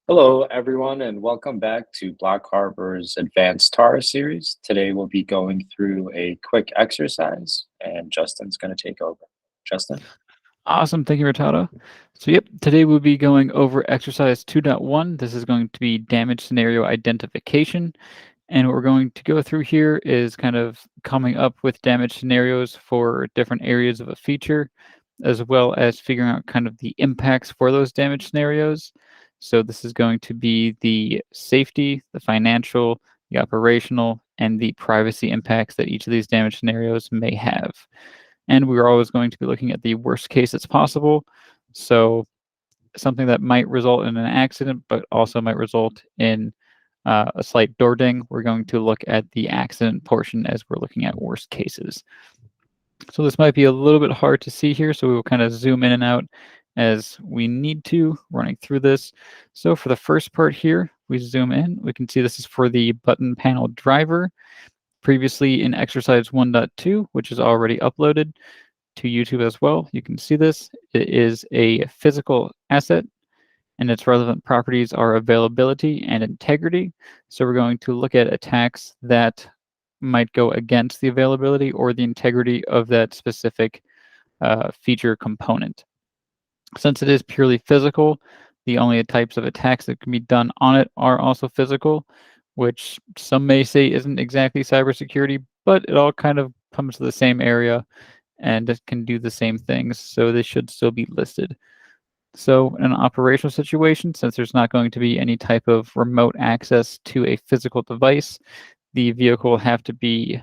Hello, everyone, and welcome back to Black Harbor's Advanced TAR series. Today, we'll be going through a quick exercise, and Justin's going to take over. Justin? Awesome. Thank you, Rotado. So, yep, today we'll be going over exercise 2.1. This is going to be damage scenario identification. And what we're going to go through here is kind of coming up with damage scenarios for different areas of a feature, as well as figuring out kind of the impacts for those damage scenarios. So, this is going to be the safety, the financial, the operational, and the privacy impacts that each of these damage scenarios may have. And we're always going to be looking at the worst case that's possible. So something that might result in an accident, but also might result in a slight door ding. We're going to look at the accident portion as we're looking at worst cases. So this might be a little bit hard to see here, so we will kind of zoom in and out as we need to running through this. So for the first part here, we zoom in. We can see this is for the button panel driver. Previously in exercise 1.2, which is already uploaded to YouTube as well. You can see this. It is a physical asset, and its relevant properties are availability and integrity. So we're going to look at attacks that might go against the availability or the integrity of that specific feature component. Since it is purely physical, the only types of attacks that can be done on it are also physical, which some may say isn't exactly cybersecurity, but it all kind of comes to the same area and it can do the same things, so they should still be listed. So in an operational situation, since there's not going to be any type of remote access to a physical device, the vehicle will have to be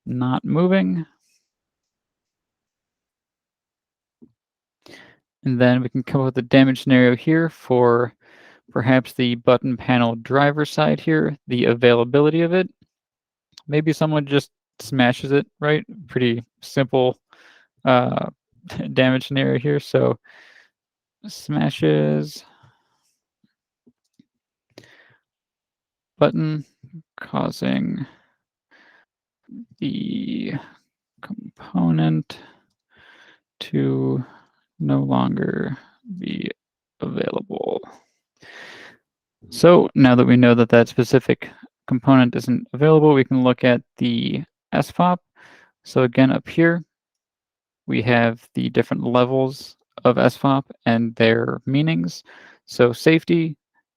not moving. And then we can come up with a damage scenario here for perhaps the button panel driver side here, the availability of it. Maybe someone just smashes it, right? Pretty simple uh, damage scenario here. So smashes button causing the component to no longer be available. So now that we know that that specific component isn't available, we can look at the SFOP. So again, up here, we have the different levels of SFOP and their meanings. So safety,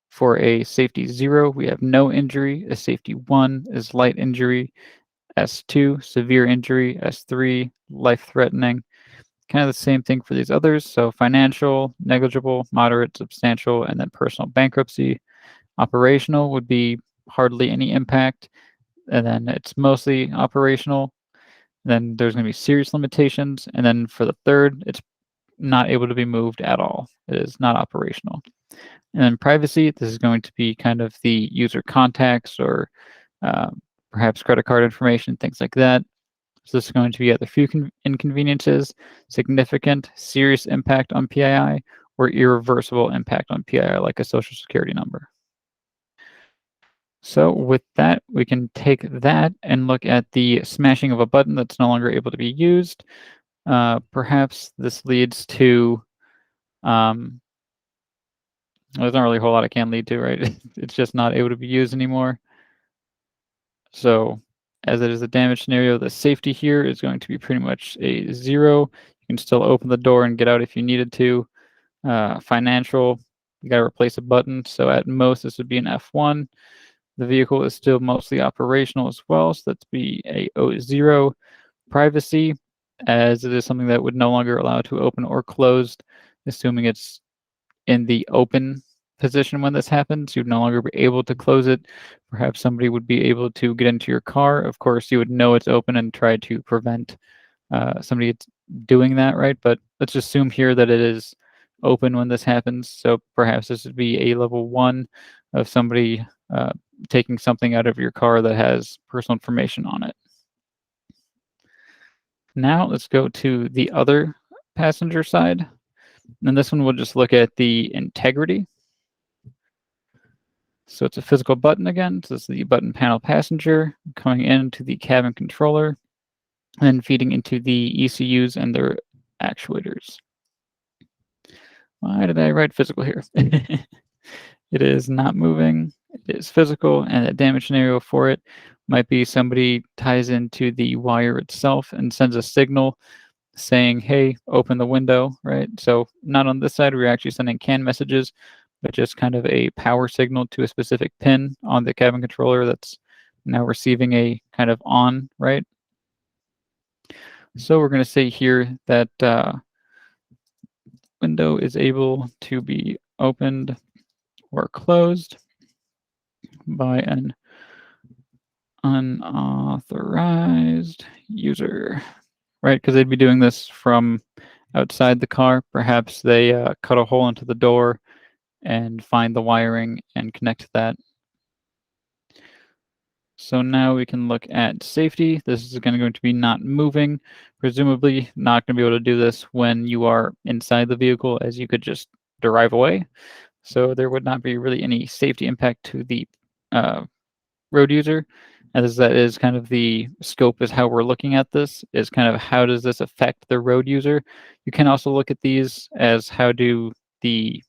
for a safety 0, we have no injury. A safety 1 is light injury. S2, severe injury. S3, life-threatening. Kind of the same thing for these others. So financial, negligible, moderate, substantial, and then personal bankruptcy. Operational would be hardly any impact. And then it's mostly operational. Then there's going to be serious limitations. And then for the third, it's not able to be moved at all. It is not operational. And then privacy, this is going to be kind of the user contacts or uh, perhaps credit card information, things like that. So this is going to be either few inconveniences, significant, serious impact on PII, or irreversible impact on PII, like a social security number. So with that, we can take that and look at the smashing of a button that's no longer able to be used. Perhaps this leads to, there's not really a whole lot it can lead to, right? It's just not able to be used anymore. So as it is a damage scenario, the safety here is going to be pretty much a 0. You can still open the door and get out if you needed to. Financial, you got to replace a button. So at most, this would be an F1. The vehicle is still mostly operational as well, so that's be a 0. Privacy, as it is something that would no longer allow to open or closed, assuming it's in the open position when this happens. You'd no longer be able to close it. Perhaps somebody would be able to get into your car. Of course, you would know it's open and try to prevent somebody doing that, right? But let's assume here that it is open when this happens. So perhaps this would be a level 1 of somebody taking something out of your car that has personal information on it. Now let's go to the other passenger side. And this one we'll just look at the integrity. So it's a physical button again. So this is the button panel passenger coming into the cabin controller and then feeding into the ECUs and their actuators. Why did I write physical here? It is not moving. It is physical, and a damage scenario for it might be somebody ties into the wire itself and sends a signal saying, "Hey, open the window," right? So not on this side, we're actually sending CAN messages, but just kind of a power signal to a specific pin on the cabin controller that's now receiving a kind of on, right? So we're going to say here that window is able to be opened or closed by an unauthorized user, right? Because they'd be doing this from outside the car. Perhaps they cut a hole into the door and find the wiring and connect that. So now we can look at safety. This is going to be not moving, presumably not going to be able to do this when you are inside the vehicle, as you could just drive away. So there would not be really any safety impact to the road user, as that is kind of the scope is how we're looking at this, is kind of how does this affect the road user. You can also look at these as how do the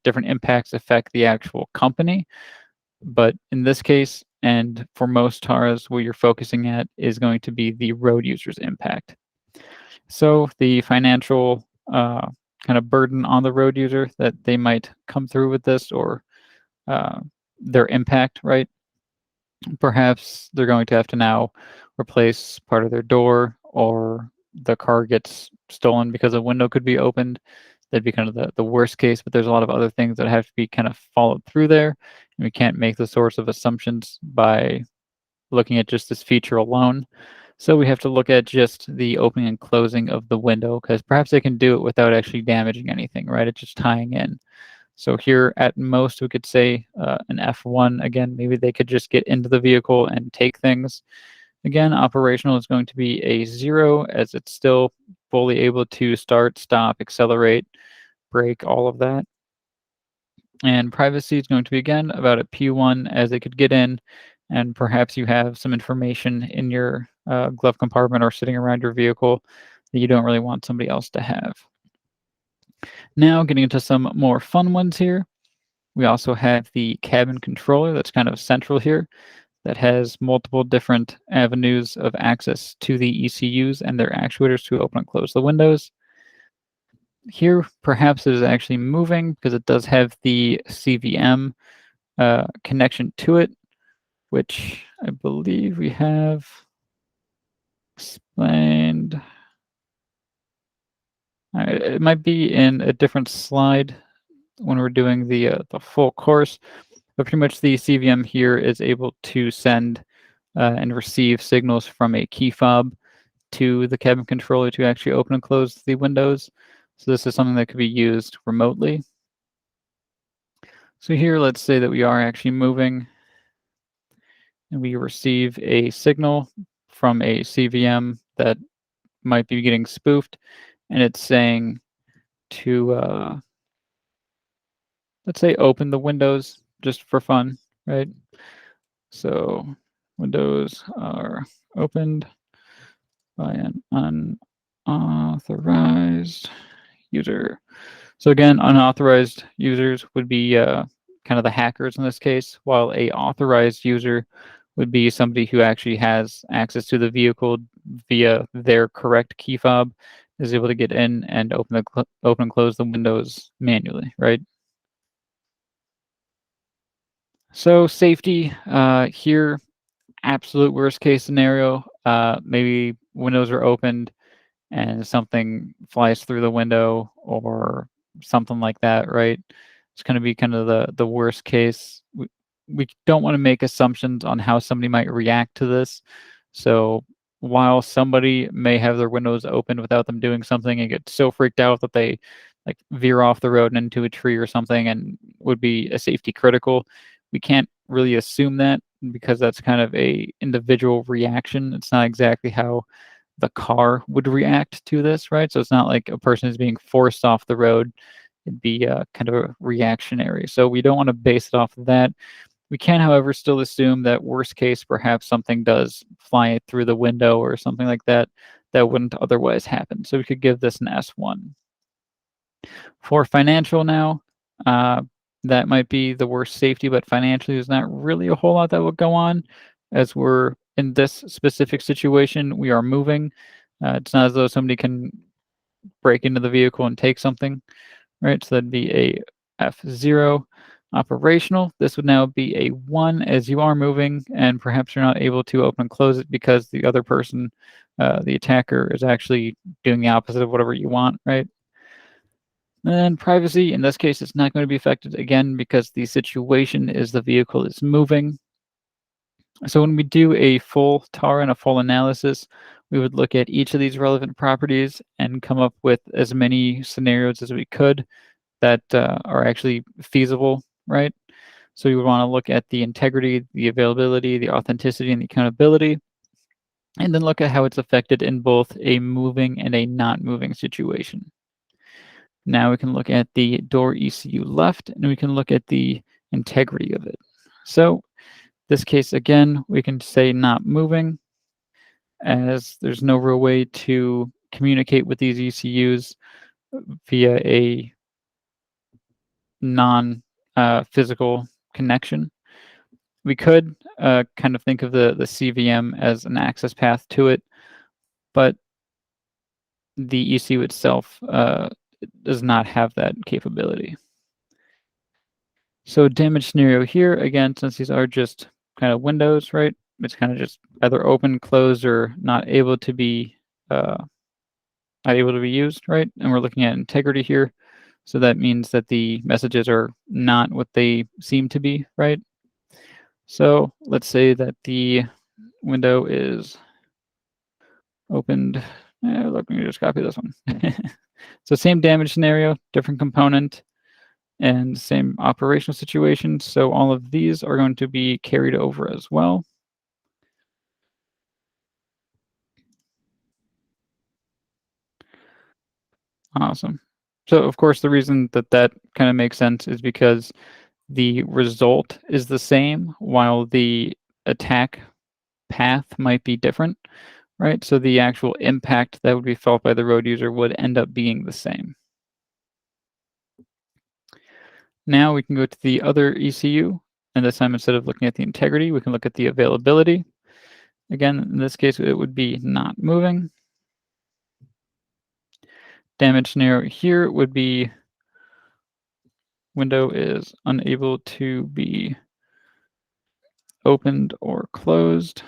different impacts affect the actual company. But in this case, and for most TARs, what you're focusing at is going to be the road user's impact. So the financial kind of burden on the road user that they might come through with this, or their impact, right? Perhaps they're going to have to now replace part of their door, or the car gets stolen because a window could be opened. That'd be kind of the worst case, but there's a lot of other things that have to be kind of followed through there. And we can't make the source of assumptions by looking at just this feature alone. So we have to look at just the opening and closing of the window, because perhaps they can do it without actually damaging anything, right? It's just tying in. So here at most we could say an F1. Again, maybe they could just get into the vehicle and take things. Again, operational is going to be a 0, as it's still fully able to start, stop, accelerate, brake, all of that. And privacy is going to be, again, about a P1, as they could get in, and perhaps you have some information in your glove compartment or sitting around your vehicle that you don't really want somebody else to have. Now, getting into some more fun ones here. We also have the cabin controller that's kind of central here, that has multiple different avenues of access to the ECUs and their actuators to open and close the windows. Here, perhaps it is actually moving because it does have the CVM connection to it, which I believe we have explained. It might be in a different slide when we're doing the full course, but pretty much the CVM here is able to send and receive signals from a key fob to the cabin controller to actually open and close the windows. So this is something that could be used remotely. So here, let's say that we are actually moving and we receive a signal from a CVM that might be getting spoofed, and it's saying to, let's say, open the windows just for fun, right? So windows are opened by an unauthorized user. So again, unauthorized users would be kind of the hackers in this case, while a authorized user would be somebody who actually has access to the vehicle via their correct key fob, is able to get in and open and close the windows manually, right? So safety here, absolute worst case scenario, maybe windows are opened and something flies through the window or something like that, right? It's going to be kind of the worst case. We don't want to make assumptions on how somebody might react to this. So while somebody may have their windows open without them doing something and get so freaked out that they like veer off the road and into a tree or something and would be a safety critical, we can't really assume that, because that's kind of a individual reaction. It's not exactly how the car would react to this, right? So it's not like a person is being forced off the road. It'd be kind of a reactionary. So we don't want to base it off of that. We can, however, still assume that worst case, perhaps something does fly through the window or something like that that wouldn't otherwise happen. So we could give this an S1. For financial now, that might be the worst safety, but financially, there's not really a whole lot that will go on, as we're in this specific situation. We are moving. It's not as though somebody can break into the vehicle and take something, right? So that'd be a F0. Operational, this would now be a 1 as you are moving, and perhaps you're not able to open and close it because the other person, the attacker, is actually doing the opposite of whatever you want, right? And privacy, in this case, it's not going to be affected again because the situation is the vehicle is moving. So when we do a full TAR and a full analysis, we would look at each of these relevant properties and come up with as many scenarios as we could that are actually feasible, right? So we would want to look at the integrity, the availability, the authenticity, and the accountability, and then look at how it's affected in both a moving and a not moving situation. Now we can look at the door ECU left, and we can look at the integrity of it. So this case, again, we can say not moving, as there's no real way to communicate with these ECUs via a non-physical connection. We could kind of think of the CVM as an access path to it, but the ECU itself does not have that capability. So damage scenario here, again, since these are just kind of windows, right? It's kind of just either open, closed, or not able to be used, right? And we're looking at integrity here. So that means that the messages are not what they seem to be, right? So let's say that the window is opened. Let me just copy this one. So same damage scenario, different component, and same operational situation. So all of these are going to be carried over as well. Awesome. So of course, the reason that that kind of makes sense is because the result is the same while the attack path might be different, right? So the actual impact that would be felt by the road user would end up being the same. Now we can go to the other ECU, and this time instead of looking at the integrity, we can look at the availability. Again, in this case, it would be not moving. Damage scenario here would be window is unable to be opened or closed.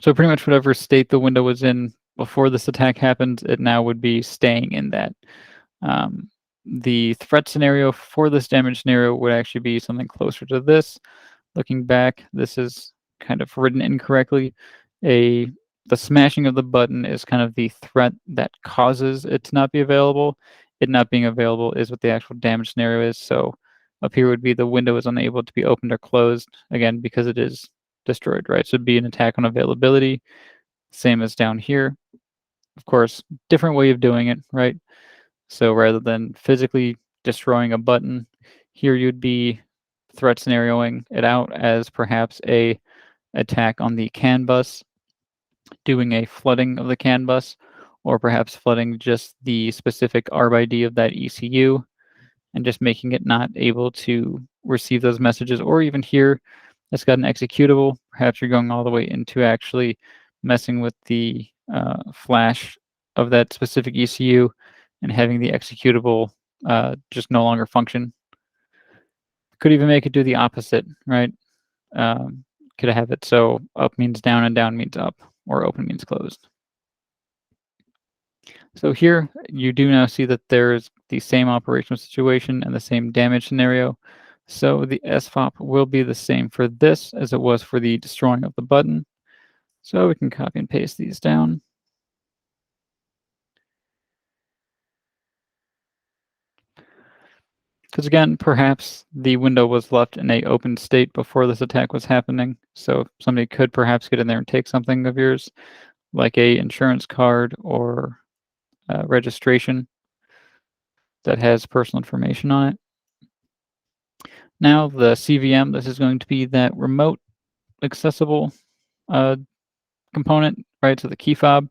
So pretty much whatever state the window was in before this attack happened, it now would be staying in that. The threat scenario for this damage scenario would actually be something closer to this. Looking back, this is kind of written incorrectly. The smashing of the button is kind of the threat that causes it to not be available. It not being available is what the actual damage scenario is. So up here would be the window is unable to be opened or closed, again, because it is destroyed, right? So it'd be an attack on availability, same as down here. Of course, different way of doing it, right? So rather than physically destroying a button, here you'd be threat scenarioing it out as perhaps a attack on the CAN bus, doing a flooding of the CAN bus, or perhaps flooding just the specific ARB ID of that ECU and just making it not able to receive those messages. Or even here, it's got an executable. Perhaps you're going all the way into actually messing with the flash of that specific ECU and having the executable just no longer function. Could even make it do the opposite, right? Could have it so up means down and down means up, or open means closed. So here you do now see that there's the same operational situation and the same damage scenario. So the SFOP will be the same for this as it was for the destroying of the button. So we can copy and paste these down. Because again, perhaps the window was left in a open state before this attack was happening. So somebody could perhaps get in there and take something of yours, like a insurance card or registration that has personal information on it. Now the CVM, this is going to be that remote accessible component, right? So the key fob.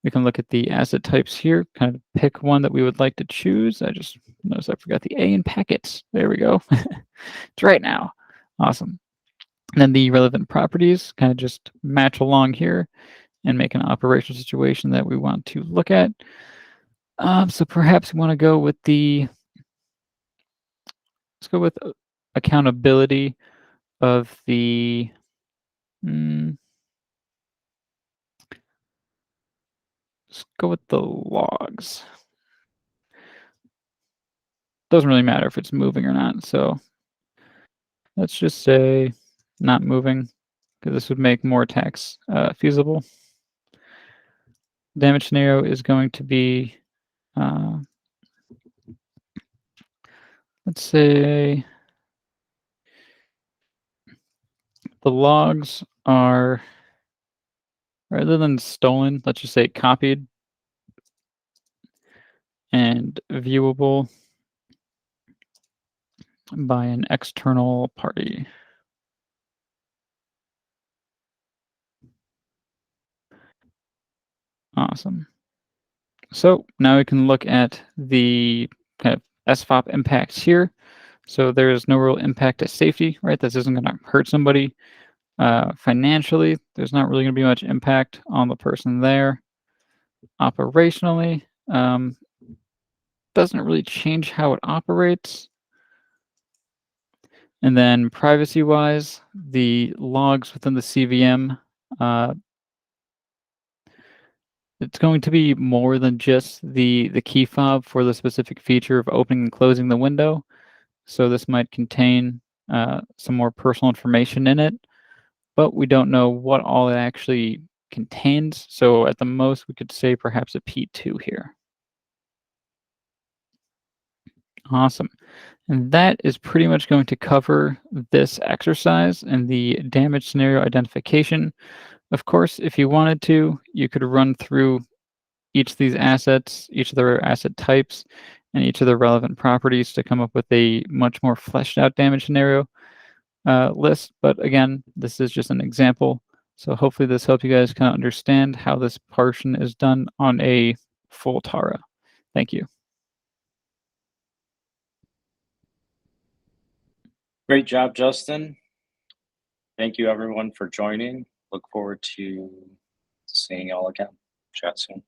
We can look at the asset types here, kind of pick one that we would like to choose. I just noticed I forgot the A in packets. There we go. It's right now. Awesome. And then the relevant properties kind of just match along here and make an operational situation that we want to look at. So perhaps we want to go with let's go with accountability of the, let's go with the logs. Doesn't really matter if it's moving or not. So let's just say not moving, because this would make more attacks feasible. Damage scenario is going to be, let's say the logs are, rather than stolen, let's just say copied and viewable by an external party. Awesome. So now we can look at the kind of SFOP impacts here. So there's no real impact to safety, right? This isn't going to hurt somebody. Financially, there's not really going to be much impact on the person there. Operationally, doesn't really change how it operates. And then privacy-wise, the logs within the CVM, it's going to be more than just the key fob for the specific feature of opening and closing the window. So this might contain some more personal information in it, but we don't know what all it actually contains. So at the most, we could say perhaps a P2 here. Awesome. And that is pretty much going to cover this exercise and the damage scenario identification. Of course, if you wanted to, you could run through each of these assets, each of their asset types, and each of their relevant properties to come up with a much more fleshed out damage scenario list. But again, this is just an example. So hopefully this helped you guys kind of understand how this portion is done on a full Tara. Thank you. Great job, Justin. Thank you, everyone, for joining. Look forward to seeing y'all again. Chat soon.